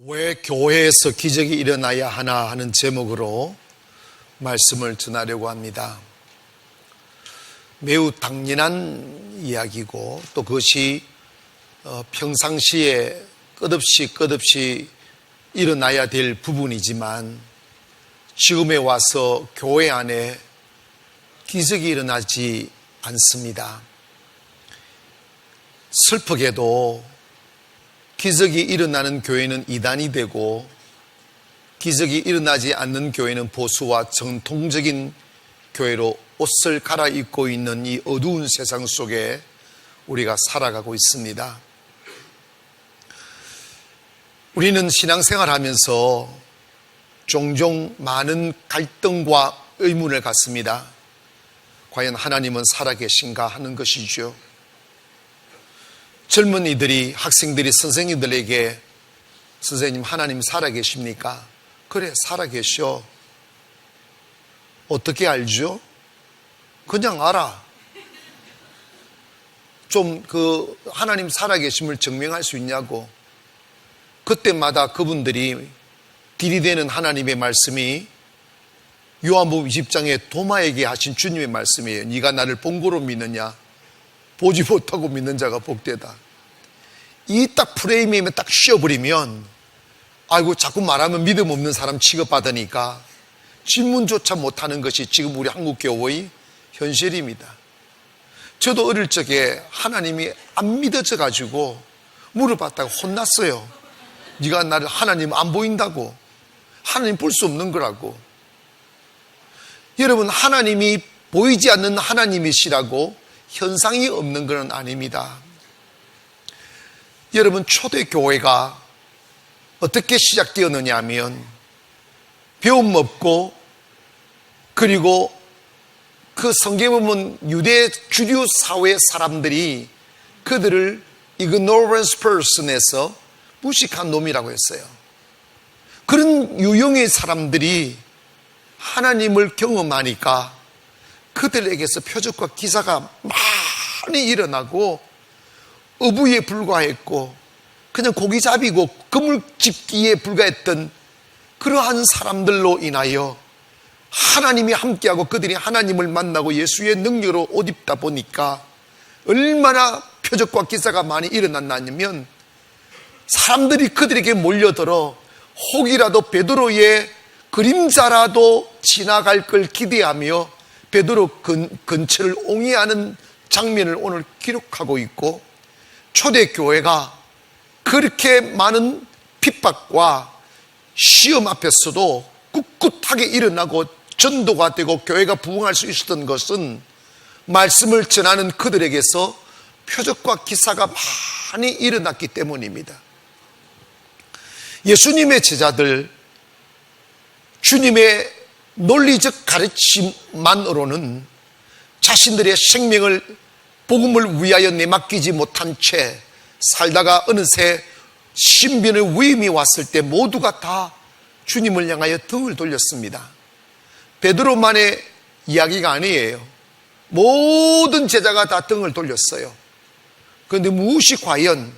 왜 교회에서 기적이 일어나야 하나 하는 제목으로 말씀을 전하려고 합니다. 매우 당연한 이야기고 또 그것이 평상시에 끝없이 일어나야 될 부분이지만 지금에 와서 교회 안에 기적이 일어나지 않습니다. 슬프게도 기적이 일어나는 교회는 이단이 되고 기적이 일어나지 않는 교회는 보수와 전통적인 교회로 옷을 갈아입고 있는 이 어두운 세상 속에 우리가 살아가고 있습니다. 우리는 신앙생활하면서 종종 많은 갈등과 의문을 갖습니다. 과연 하나님은 살아계신가 하는 것이죠. 젊은이들이, 학생들이 선생님들에게 선생님 하나님 살아계십니까? 그래, 살아계셔. 어떻게 알죠? 그냥 알아. 좀 하나님 살아계심을 증명할 수 있냐고. 그때마다 그분들이 들이대는 하나님의 말씀이 요한복음 20장에 도마에게 하신 주님의 말씀이에요. 네가 나를 본고로 믿느냐? 보지 못하고 믿는 자가 복되다. 이 딱 프레임에 딱 씌워버리면 아이고 자꾸 말하면 믿음 없는 사람 취급받으니까 질문조차 못하는 것이 지금 우리 한국교회의 현실입니다. 저도 어릴 적에 하나님이 안 믿어져 가지고 물어봤다가 혼났어요. 네가 나를 하나님 안 보인다고. 하나님 볼 수 없는 거라고. 여러분, 하나님이 보이지 않는 하나님이시라고 현상이 없는 것은 아닙니다. 여러분, 초대교회가 어떻게 시작되었느냐 하면 배움 없고 그리고 그 성경에 보면 유대 주류 사회 사람들이 그들을 ignorance person에서 무식한 놈이라고 했어요. 그런 유형의 사람들이 하나님을 경험하니까 그들에게서 표적과 기사가 많이 일어나고 어부에 불과했고 그냥 고기잡이고 그물집기에 불과했던 그러한 사람들로 인하여 하나님이 함께하고 그들이 하나님을 만나고 예수의 능력으로 옷 입다 보니까 얼마나 표적과 기사가 많이 일어났냐면 사람들이 그들에게 몰려들어 혹이라도 베드로의 그림자라도 지나갈 걸 기대하며 베드로 근처를 옹이하는 장면을 오늘 기록하고 있고, 초대교회가 그렇게 많은 핍박과 시험 앞에서도 꿋꿋하게 일어나고 전도가 되고 교회가 부흥할 수 있었던 것은 말씀을 전하는 그들에게서 표적과 기사가 많이 일어났기 때문입니다. 예수님의 제자들, 주님의 논리적 가르침만으로는 자신들의 생명을 복음을 위하여 내맡기지 못한 채 살다가 어느새 신변의 위임이 왔을 때 모두가 다 주님을 향하여 등을 돌렸습니다. 베드로만의 이야기가 아니에요. 모든 제자가 다 등을 돌렸어요. 그런데 무엇이 과연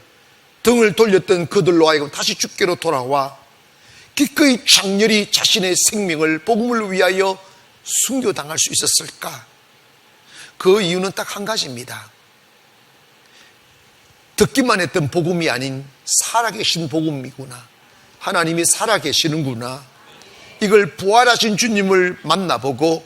등을 돌렸던 그들로 하여금 다시 주께로 돌아와 기꺼이 장렬히 자신의 생명을 복음을 위하여 순교당할 수 있었을까? 그 이유는 딱 한 가지입니다. 듣기만 했던 복음이 아닌 살아계신 복음이구나. 하나님이 살아계시는구나. 이걸 부활하신 주님을 만나보고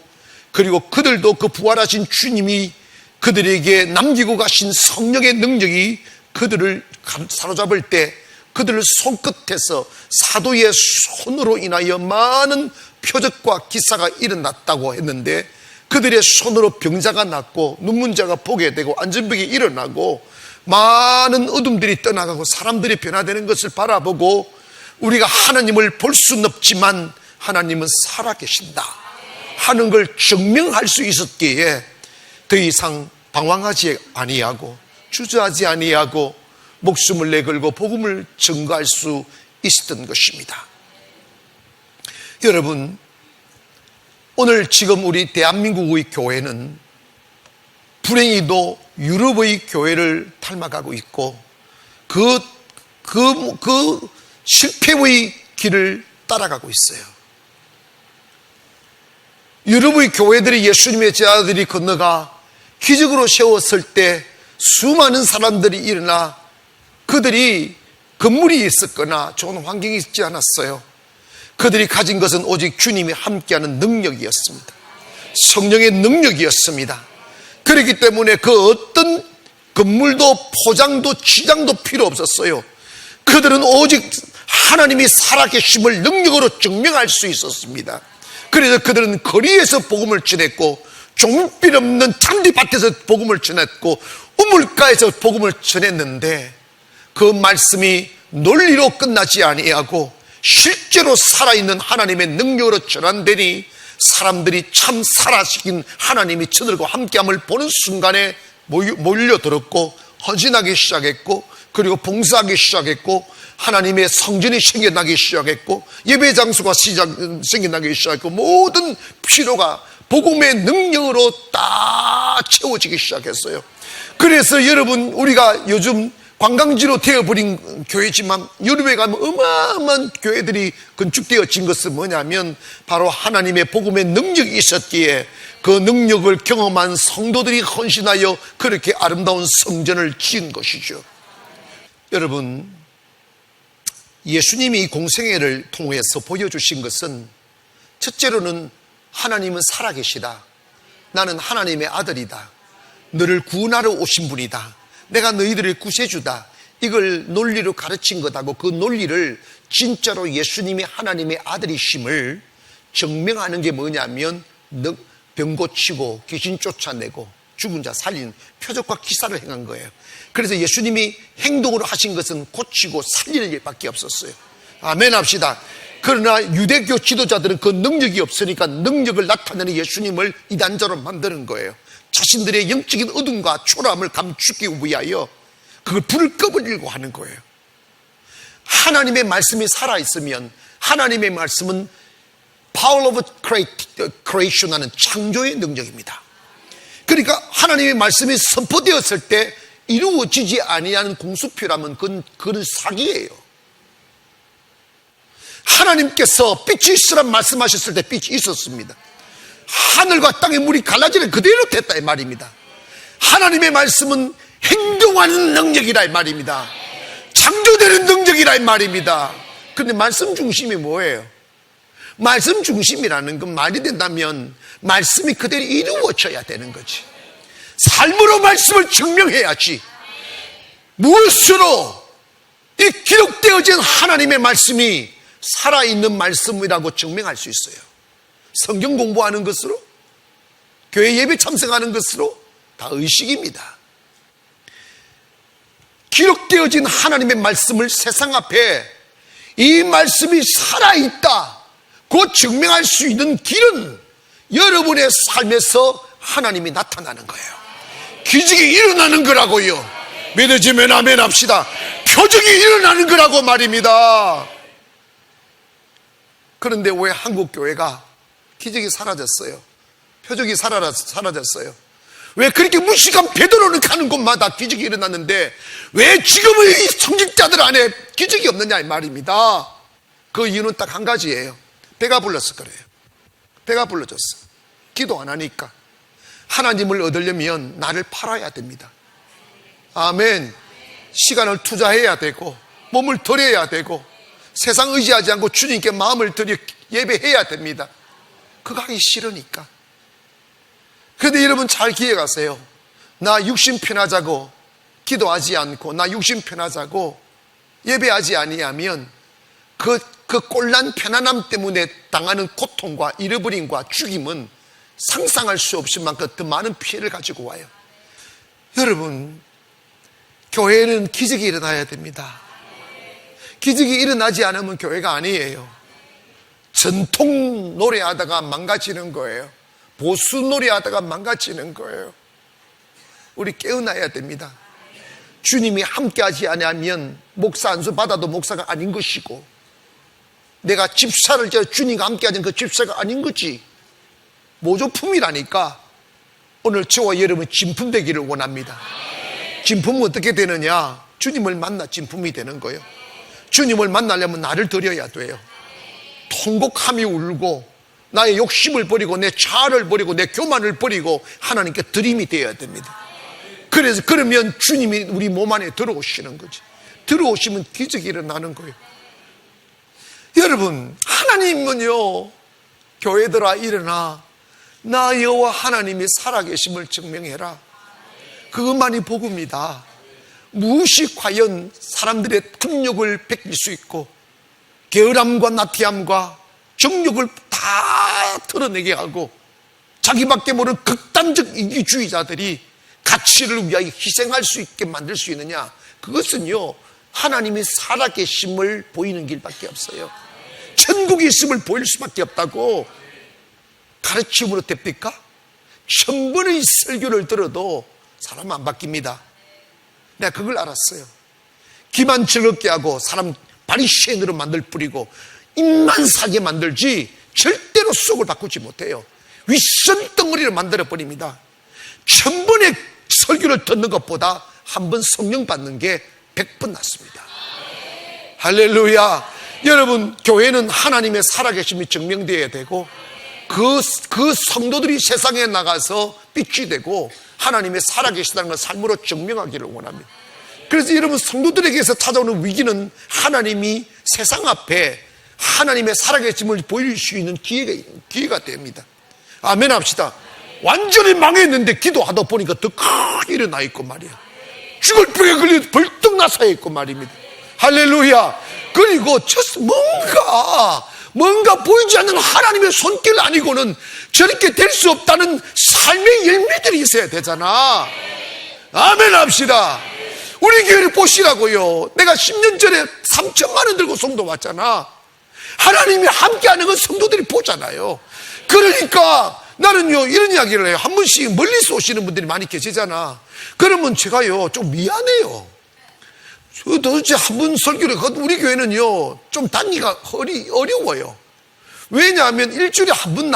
그리고 그들도 그 부활하신 주님이 그들에게 남기고 가신 성령의 능력이 그들을 사로잡을 때 그들을 손끝에서 사도의 손으로 인하여 많은 표적과 기사가 일어났다고 했는데 그들의 손으로 병자가 낫고 눈문자가 보게 되고 안전병이 일어나고 많은 어둠들이 떠나가고 사람들이 변화되는 것을 바라보고 우리가 하나님을 볼 수는 없지만 하나님은 살아계신다 하는 걸 증명할 수 있었기에 더 이상 방황하지 아니하고 주저하지 아니하고 목숨을 내걸고 복음을 증거할 수 있었던 것입니다. 여러분, 오늘 지금 우리 대한민국의 교회는 불행히도 유럽의 교회를 닮아가고 있고 그 실패의 길을 따라가고 있어요. 유럽의 교회들이 예수님의 제자들이 건너가 기적으로 세웠을 때 수많은 사람들이 일어나 그들이 건물이 있었거나 좋은 환경이 있지 않았어요. 그들이 가진 것은 오직 주님이 함께하는 능력이었습니다. 성령의 능력이었습니다. 그렇기 때문에 그 어떤 건물도 포장도 치장도 필요 없었어요. 그들은 오직 하나님이 살아계심을 능력으로 증명할 수 있었습니다. 그래서 그들은 거리에서 복음을 전했고 종빛 없는 잔디밭에서 복음을 전했고 우물가에서 복음을 전했는데 그 말씀이 논리로 끝나지 아니하고 실제로 살아있는 하나님의 능력으로 전환되니 사람들이 참 살아계신 하나님이 저들과 함께함을 보는 순간에 몰려들었고 헌신하기 시작했고 그리고 봉사하기 시작했고 하나님의 성전이 생겨나기 시작했고 예배 장소가 생겨나기 시작했고 모든 필요가 복음의 능력으로 다 채워지기 시작했어요. 그래서 여러분 우리가 요즘 관광지로 되어버린 교회지만 유럽에 가면 어마어마한 교회들이 건축되어진 것은 뭐냐면 바로 하나님의 복음의 능력이 있었기에 그 능력을 경험한 성도들이 헌신하여 그렇게 아름다운 성전을 지은 것이죠. 여러분 예수님이 공생애를 통해서 보여주신 것은 첫째로는 하나님은 살아계시다. 나는 하나님의 아들이다. 너를 구원하러 오신 분이다. 내가 너희들을 구세주다. 이걸 논리로 가르친 것하고 그 논리를 진짜로 예수님이 하나님의 아들이심을 증명하는 게 뭐냐면 병 고치고 귀신 쫓아내고 죽은 자 살린 표적과 기사를 행한 거예요. 그래서 예수님이 행동으로 하신 것은 고치고 살리는 일밖에 없었어요. 아멘 합시다. 그러나 유대교 지도자들은 그 능력이 없으니까 능력을 나타내는 예수님을 이단자로 만드는 거예요. 자신들의 영적인 어둠과 초라함을 감추기 위하여 그걸 불을 꺼버리려고 하는 거예요. 하나님의 말씀이 살아있으면 하나님의 말씀은 Power of Creation 하는 창조의 능력입니다. 그러니까 하나님의 말씀이 선포되었을 때 이루어지지 아니하는 공수표라면 그건 사기예요. 하나님께서 빛이 있으란 말씀하셨을 때 빛이 있었습니다. 하늘과 땅의 물이 갈라지는 그대로 됐다 이 말입니다. 하나님의 말씀은 행동하는 능력이라 이 말입니다. 창조되는 능력이라 이 말입니다. 그런데 말씀 중심이 뭐예요? 말씀 중심이라는 건 말이 된다면 말씀이 그대로 이루어져야 되는 거지. 삶으로 말씀을 증명해야지. 무엇으로? 이 기록되어진 하나님의 말씀이 살아있는 말씀이라고 증명할 수 있어요. 성경 공부하는 것으로, 교회 예배 참석하는 것으로 다 의식입니다. 기록되어진 하나님의 말씀을 세상 앞에 이 말씀이 살아있다 그 증명할 수 있는 길은 여러분의 삶에서 하나님이 나타나는 거예요. 기적이 일어나는 거라고요. 믿어지면 아멘 합시다. 표적이 일어나는 거라고 말입니다. 그런데 왜 한국 교회가 기적이 사라졌어요? 표적이 사라졌어요? 왜 그렇게 무식한 베드로는 가는 곳마다 기적이 일어났는데 왜 지금의 성직자들 안에 기적이 없느냐 이 말입니다. 그 이유는 딱 한 가지예요. 배가 불렀을 거래요. 배가 불러줬어. 기도 안 하니까. 하나님을 얻으려면 나를 팔아야 됩니다. 아멘. 시간을 투자해야 되고 몸을 드려야 되고 세상 의지하지 않고 주님께 마음을 들여 예배해야 됩니다. 그거 하기 싫으니까. 그런데 여러분 잘 기억하세요. 나 육신 편하자고 기도하지 않고 나 육신 편하자고 예배하지 아니하면 그 꼴난 편안함 때문에 당하는 고통과 잃어버림과 죽임은 상상할 수 없을 만큼 더 많은 피해를 가지고 와요. 여러분, 교회는 기적이 일어나야 됩니다. 기적이 일어나지 않으면 교회가 아니에요. 전통 노래하다가 망가지는 거예요. 보수 노래하다가 망가지는 거예요. 우리 깨어나야 됩니다. 주님이 함께하지 않으면 목사 안수 받아도 목사가 아닌 것이고 내가 집사를 주님과 함께하는 그 집사가 아닌 거지. 모조품이라니까. 오늘 저와 여러분 진품 되기를 원합니다. 진품은 어떻게 되느냐? 주님을 만나 진품이 되는 거예요. 주님을 만나려면 나를 드려야 돼요. 통곡하며 울고 나의 욕심을 버리고 내 자아를 버리고 내 교만을 버리고 하나님께 드림이 되어야 됩니다. 그래서 그러면 주님이 우리 몸 안에 들어오시는 거지. 들어오시면 기적이 일어나는 거예요. 여러분, 하나님은요, 교회들아 일어나 나 여호와 하나님이 살아계심을 증명해라. 그것만이 복음이다. 무엇이 과연 사람들의 탐욕을 베낄 수 있고 게으름과 나티함과 정욕을 다 털어내게 하고 자기밖에 모르는 극단적 이기주의자들이 가치를 위하여 희생할 수 있게 만들 수 있느냐? 그것은요, 하나님이 살아계심을 보이는 길밖에 없어요. 천국이 있음을 보일 수밖에 없다고. 가르침으로 됩니까? 1000번의 설교를 들어도 사람 안 바뀝니다. 내가 그걸 알았어요. 귀만 즐겁게 하고 사람 바리새인으로 만들 뿐이고 입만 사게 만들지 절대로 속을 바꾸지 못해요. 윗선 덩어리를 만들어 버립니다. 1000번의 설교를 듣는 것보다 한 번 성령 받는 게 100번 낫습니다. 할렐루야. 여러분, 교회는 하나님의 살아계심이 증명되어야 되고 그 성도들이 세상에 나가서 빛이 되고 하나님의 살아계시다는 걸 삶으로 증명하기를 원합니다. 그래서 여러분, 성도들에게서 찾아오는 위기는 하나님이 세상 앞에 하나님의 살아계심을 보일 수 있는 기회가 됩니다. 아멘 합시다. 완전히 망했는데 기도하다 보니까 더 크게 일어나 있고 말이야. 죽을 병에 걸려 벌떡 나서 있고 말입니다. 할렐루야. 그리고 뭔가 보이지 않는 하나님의 손길 아니고는 저렇게 될 수 없다는 삶의 열매들이 있어야 되잖아. 아멘 합시다. 우리 교회를 보시라고요. 내가 10년 전에 3천만 원 들고 성도 왔잖아. 하나님이 함께하는 건 성도들이 보잖아요. 그러니까 나는요, 이런 이야기를 해요. 한 번씩 멀리서 오시는 분들이 많이 계시잖아. 그러면 제가요, 좀 미안해요. 도대체 한 번 설교를, 우리 교회는요, 좀 다니기가 어려워요. 왜냐하면 일주일에 한 번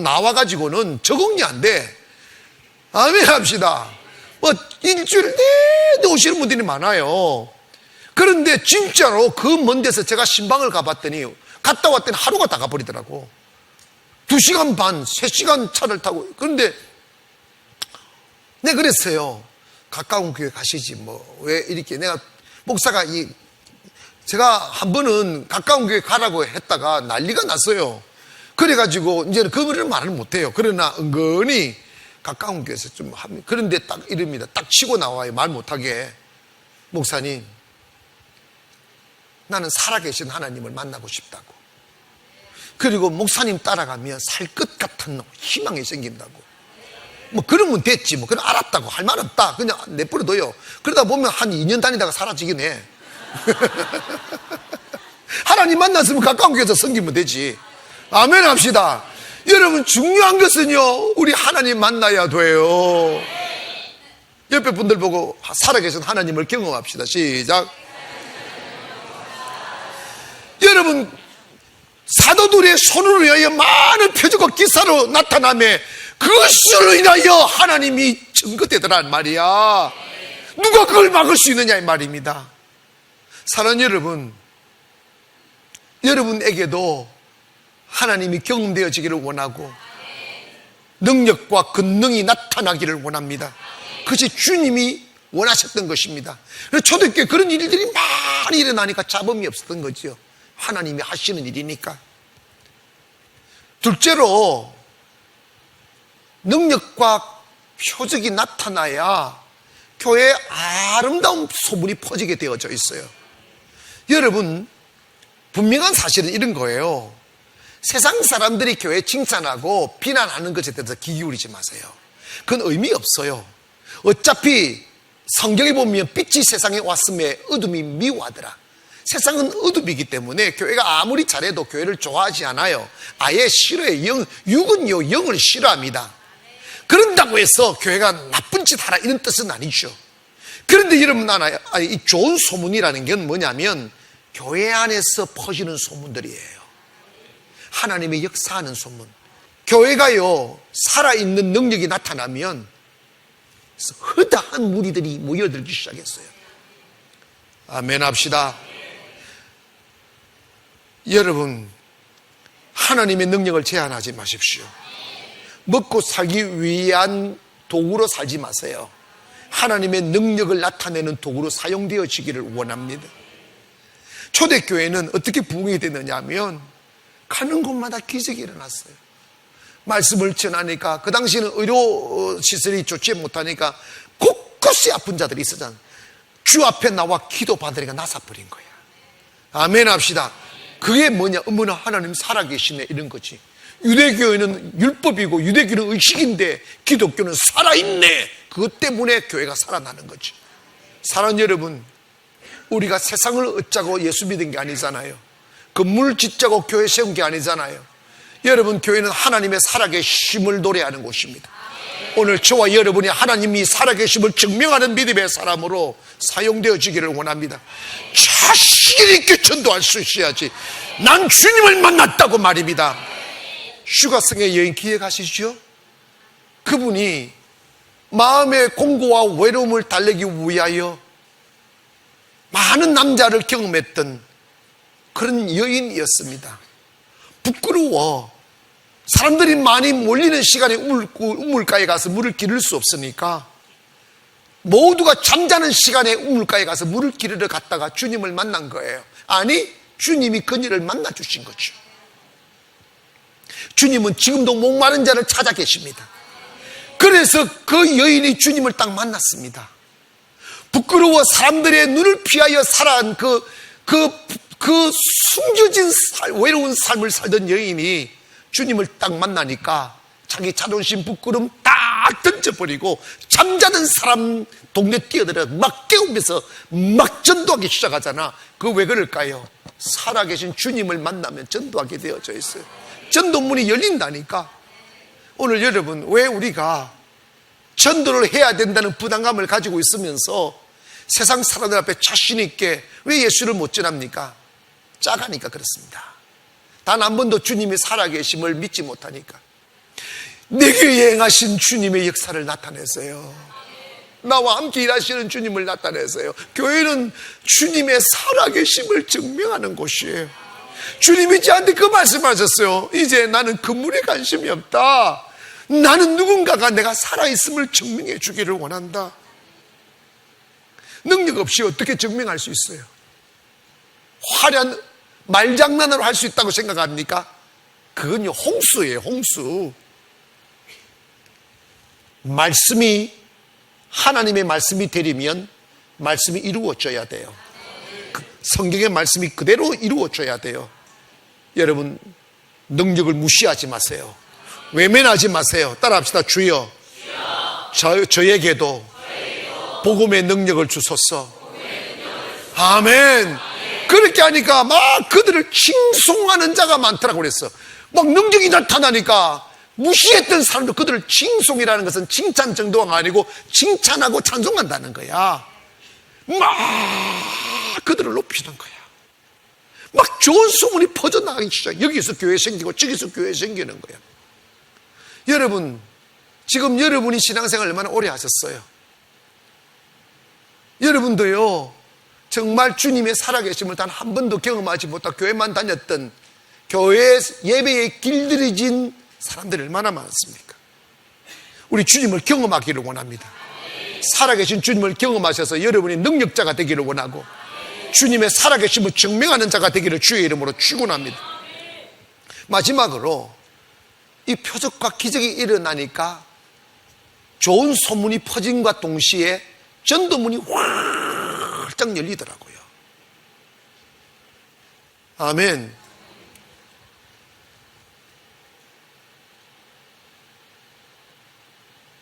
나와가지고는 적응이 안 돼. 아멘 합시다. 일주일 내내 오시는 분들이 많아요. 그런데 진짜로 그 먼 데서 제가 신방을 가봤더니, 갔다 왔더니 하루가 다 가버리더라고. 2시간 반, 3시간 차를 타고. 그런데 내가 그랬어요. 가까운 교회 가시지 왜 이렇게. 내가 목사가 제가 한 번은 가까운 교회 가라고 했다가 난리가 났어요. 그래가지고 이제는 그 말을 말을 못해요. 그러나 은근히 가까운 교회에서 좀 합니다. 그런데 딱 이럽니다. 딱 치고 나와요. 말 못하게. 목사님, 나는 살아계신 하나님을 만나고 싶다고. 그리고 목사님 따라가면 살 것 같은 희망이 생긴다고. 그러면 됐지. 그럼 알았다고. 할 말 없다. 그냥 내버려둬요. 그러다 보면 한 2년 다니다가 사라지긴 해. 하나님 만났으면 가까운 교회에서 섬기면 되지. 아멘 합시다. 여러분, 중요한 것은요, 우리 하나님 만나야 돼요. 옆에 분들 보고 살아계신 하나님을 경험합시다. 시작. 여러분, 사도들의 손으로 인하여 많은 표적과 기사로 나타나며 그것으로 인하여 하나님이 증거되더란 말이야. 누가 그걸 막을 수 있느냐 이 말입니다. 사랑하는 여러분, 여러분에게도 하나님이 경험되어지기를 원하고 능력과 권능이 나타나기를 원합니다. 그것이 주님이 원하셨던 것입니다. 그래서 초대교회 그런 일들이 많이 일어나니까 잡음이 없었던 거죠. 하나님이 하시는 일이니까. 둘째로, 능력과 표적이 나타나야 교회에 아름다운 소문이 퍼지게 되어져 있어요. 여러분, 분명한 사실은 이런 거예요. 세상 사람들이 교회 칭찬하고 비난하는 것에 대해서 귀 기울이지 마세요. 그건 의미 없어요. 어차피 성경에 보면 빛이 세상에 왔음에 어둠이 미워하더라. 세상은 어둠이기 때문에 교회가 아무리 잘해도 교회를 좋아하지 않아요. 아예 싫어해요. 육은요, 영을 싫어합니다. 그런다고 해서 교회가 나쁜 짓 하라 이런 뜻은 아니죠. 그런데 여러분, 이 좋은 소문이라는 건 뭐냐면 교회 안에서 퍼지는 소문들이에요. 하나님의 역사하는 소문. 교회가요, 살아있는 능력이 나타나면 허다한 무리들이 모여들기 시작했어요. 아멘 합시다. 여러분, 하나님의 능력을 제한하지 마십시오. 먹고 살기 위한 도구로 살지 마세요. 하나님의 능력을 나타내는 도구로 사용되어지기를 원합니다. 초대교회는 어떻게 부흥이 됐느냐 하면 가는 곳마다 기적이 일어났어요. 말씀을 전하니까, 그 당시에는 의료시설이 좋지 못하니까 곳곳에 아픈 자들이 있었잖아요. 주 앞에 나와 기도 받으니까 나사버린 거야. 아멘 합시다. 그게 뭐냐? 어머나 하나님 살아계시네, 이런 거지. 유대교회는 율법이고 유대교는 의식인데 기독교는 살아있네. 그것 때문에 교회가 살아나는 거지. 사랑하는 여러분, 우리가 세상을 얻자고 예수 믿은 게 아니잖아요. 건물 짓자고 교회 세운 게 아니잖아요. 여러분, 교회는 하나님의 살아계심을 노래하는 곳입니다. 오늘 저와 여러분이 하나님이 살아계심을 증명하는 믿음의 사람으로 사용되어지기를 원합니다. 자신 있게 전도할 수 있어야지. 난 주님을 만났다고 말입니다. 휴가성의 여인 기억하시죠? 그분이 마음의 공고와 외로움을 달래기 위하여 많은 남자를 경험했던 그런 여인이었습니다. 부끄러워. 사람들이 많이 몰리는 시간에 우물가에 가서 물을 기를 수 없으니까 모두가 잠자는 시간에 우물가에 가서 물을 기르러 갔다가 주님을 만난 거예요. 아니, 주님이 그녀를 만나 주신 거죠. 주님은 지금도 목마른 자를 찾아 계십니다. 그래서 그 여인이 주님을 딱 만났습니다. 부끄러워 사람들의 눈을 피하여 살아간 그 숨겨진 외로운 삶을 살던 여인이 주님을 딱 만나니까 자기 자존심 부끄러움 딱 던져버리고 잠자는 사람 동네 뛰어들어 막 깨우면서 막 전도하기 시작하잖아. 그 왜 그럴까요? 살아계신 주님을 만나면 전도하게 되어져 있어요. 전도문이 열린다니까. 오늘 여러분, 왜 우리가 전도를 해야 된다는 부담감을 가지고 있으면서 세상 사람들 앞에 자신 있게 왜 예수를 못 전합니까? 작으니까 그렇습니다. 단 한 번도 주님이 살아계심을 믿지 못하니까. 내게 행하신 주님의 역사를 나타내세요. 나와 함께 일하시는 주님을 나타내세요. 교회는 주님의 살아계심을 증명하는 곳이에요. 주님이 저한테 그 말씀하셨어요. 이제 나는 건물에 관심이 없다. 나는 누군가가 내가 살아있음을 증명해 주기를 원한다. 능력 없이 어떻게 증명할 수 있어요? 화려한 말장난으로 할 수 있다고 생각합니까? 그건요, 홍수예요, 홍수. 하나님의 말씀이 되려면 말씀이 이루어져야 돼요. 성경의 말씀이 그대로 이루어져야 돼요. 여러분, 능력을 무시하지 마세요. 외면하지 마세요. 따라합시다. 주여, 저에게도 복음의 능력을 주소서. 아멘. 그렇게 하니까 막 그들을 칭송하는 자가 많더라고 그랬어. 막 능력이 나타나니까 무시했던 사람도 그들을 칭송이라는 것은 칭찬 정도가 아니고 칭찬하고 찬송한다는 거야. 막 그들을 높이는 거야. 막 좋은 소문이 퍼져나가기 시작. 여기서 교회 생기고 저기서 교회 생기는 거야. 여러분, 지금 여러분이 신앙생활 얼마나 오래 하셨어요? 여러분도요, 정말 주님의 살아계심을 단 한 번도 경험하지 못하고 교회만 다녔던, 교회 예배에 길들여진 사람들이 얼마나 많습니까? 우리 주님을 경험하기를 원합니다. 살아계신 주님을 경험하셔서 여러분이 능력자가 되기를 원하고 주님의 살아계심을 증명하는 자가 되기를 주의 이름으로 축원합니다. 마지막으로 이 표적과 기적이 일어나니까 좋은 소문이 퍼짐과 동시에 전도문이 활짝 열리더라고요. 아멘.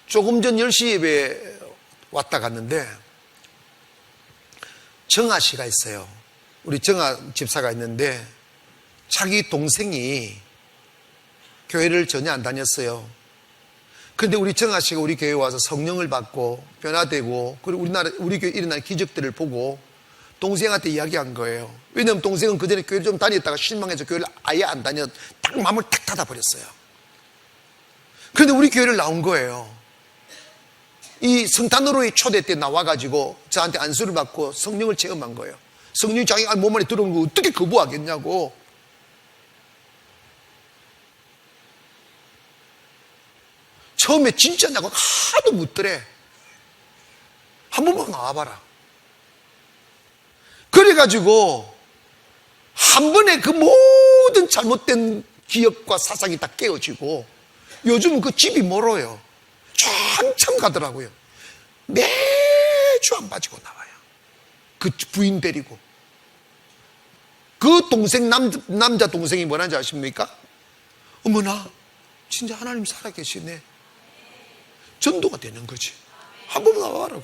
조금 전 10시 예배에 왔다 갔는데 정아 씨가 있어요. 우리 정아 집사가 있는데 자기 동생이 교회를 전혀 안 다녔어요. 그런데 우리 정아 씨가 우리 교회에 와서 성령을 받고 변화되고 그리고 우리 교회에 일어난 기적들을 보고 동생한테 이야기한 거예요. 왜냐하면 동생은 그전에 교회를 좀 다녔다가 실망해서 교회를 아예 안 다녀 딱 마음을 탁 닫아버렸어요. 그런데 우리 교회를 나온 거예요. 이 성탄으로의 초대 때 나와가지고 저한테 안수를 받고 성령을 체험한 거예요. 성령이 자기 몸 안에 들어오는 거 어떻게 거부하겠냐고. 처음에 진짜냐고 하도 묻더래. 한 번만 나와봐라. 그래가지고 한 번에 그 모든 잘못된 기억과 사상이 다 깨어지고 요즘은 그 집이 멀어요. 한참 가더라고요. 매주 안 빠지고 나와요. 그 부인 데리고. 그 동생, 남자 동생이 뭐라는지 아십니까? 어머나, 진짜 하나님 살아계시네. 전도가 되는 거지. 한 번만 나와라고.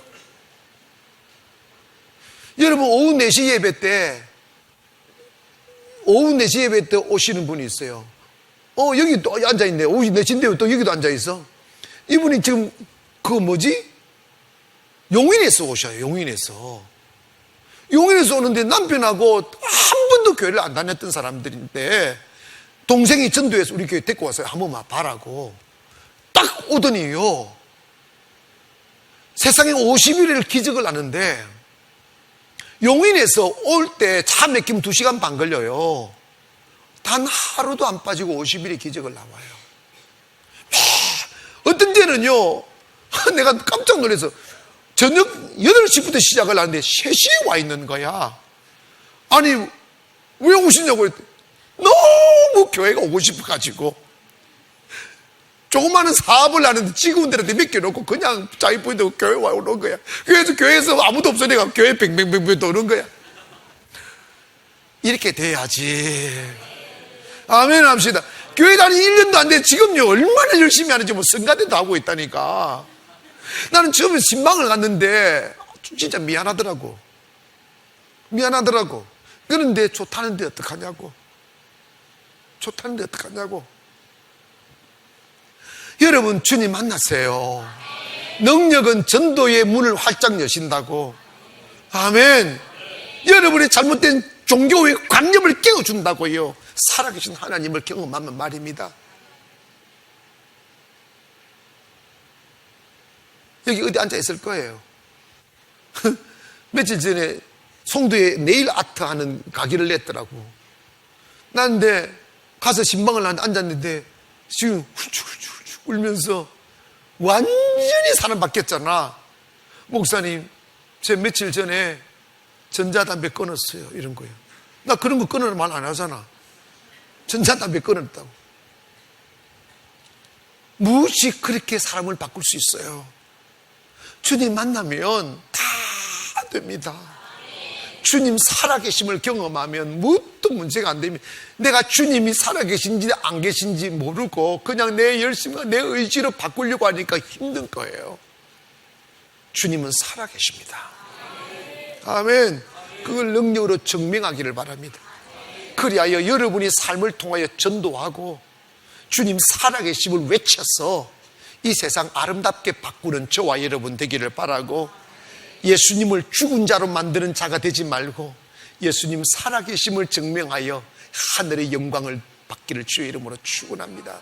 여러분, 오후 4시 예배 때 오시는 분이 있어요. 여기 또 앉아있네. 오후 4시인데 또 여기도 앉아있어. 이분이 지금, 용인에서 오셔요, 용인에서 오는데 남편하고 한 번도 교회를 안 다녔던 사람들인데 동생이 전도해서 우리 교회 데리고 와서 한 번만 봐라고 딱 오더니요. 세상에 50일을 기적을 하는데 용인에서 올 때 차 막히면 2시간 반 걸려요. 단 하루도 안 빠지고 50일의 기적을 나와요. 어떤 때는요, 내가 깜짝 놀라서 저녁 8시부터 시작을 하는데 3시에 와 있는 거야. 아니, 왜 오시냐고 했더니 너무 교회가 오고 싶어가지고 조그마한 사업을 하는데 직원들한테 맡겨놓고 그냥 자기 부인들 교회 와 오는 거야. 그래서 교회에서 아무도 없으니까 교회 뱅뱅뱅뱅 도는 거야. 이렇게 돼야지. 아멘 합시다. 교회 다니 1년도 안 돼. 지금요, 얼마나 열심히 하는지 뭐 성가대도 하고 있다니까. 나는 처음에 신방을 갔는데 진짜 미안하더라고. 그런데 좋다는데 어떡하냐고. 여러분, 주님 만나세요. 능력은 전도의 문을 활짝 여신다고. 아멘. 여러분의 잘못된 종교의 관념을 깨워준다고요. 살아계신 하나님을 경험하면 말입니다. 여기 어디 앉아 있을 거예요. 며칠 전에 송도에 네일 아트 하는 가게를 냈더라고. 난데 가서 신방을 앉았는데 지금 훌쩍훌쩍 울면서 완전히 사람 바뀌었잖아. 목사님, 제 며칠 전에 전자담배 끊었어요. 이런 거예요. 나 그런 거 끊으라는 말 안 하잖아. 전자담배 끊었다고. 무엇이 그렇게 사람을 바꿀 수 있어요? 주님 만나면 다 됩니다. 주님 살아계심을 경험하면 무엇도 문제가 안 됩니다. 내가 주님이 살아계신지 안 계신지 모르고 그냥 내 열심과 내 의지로 바꾸려고 하니까 힘든 거예요. 주님은 살아계십니다. 아멘. 그걸 능력으로 증명하기를 바랍니다. 그리하여 여러분이 삶을 통하여 전도하고 주님 살아계심을 외쳐서 이 세상 아름답게 바꾸는 저와 여러분 되기를 바라고, 예수님을 죽은 자로 만드는 자가 되지 말고 예수님 살아계심을 증명하여 하늘의 영광을 받기를 주의 이름으로 축원합니다.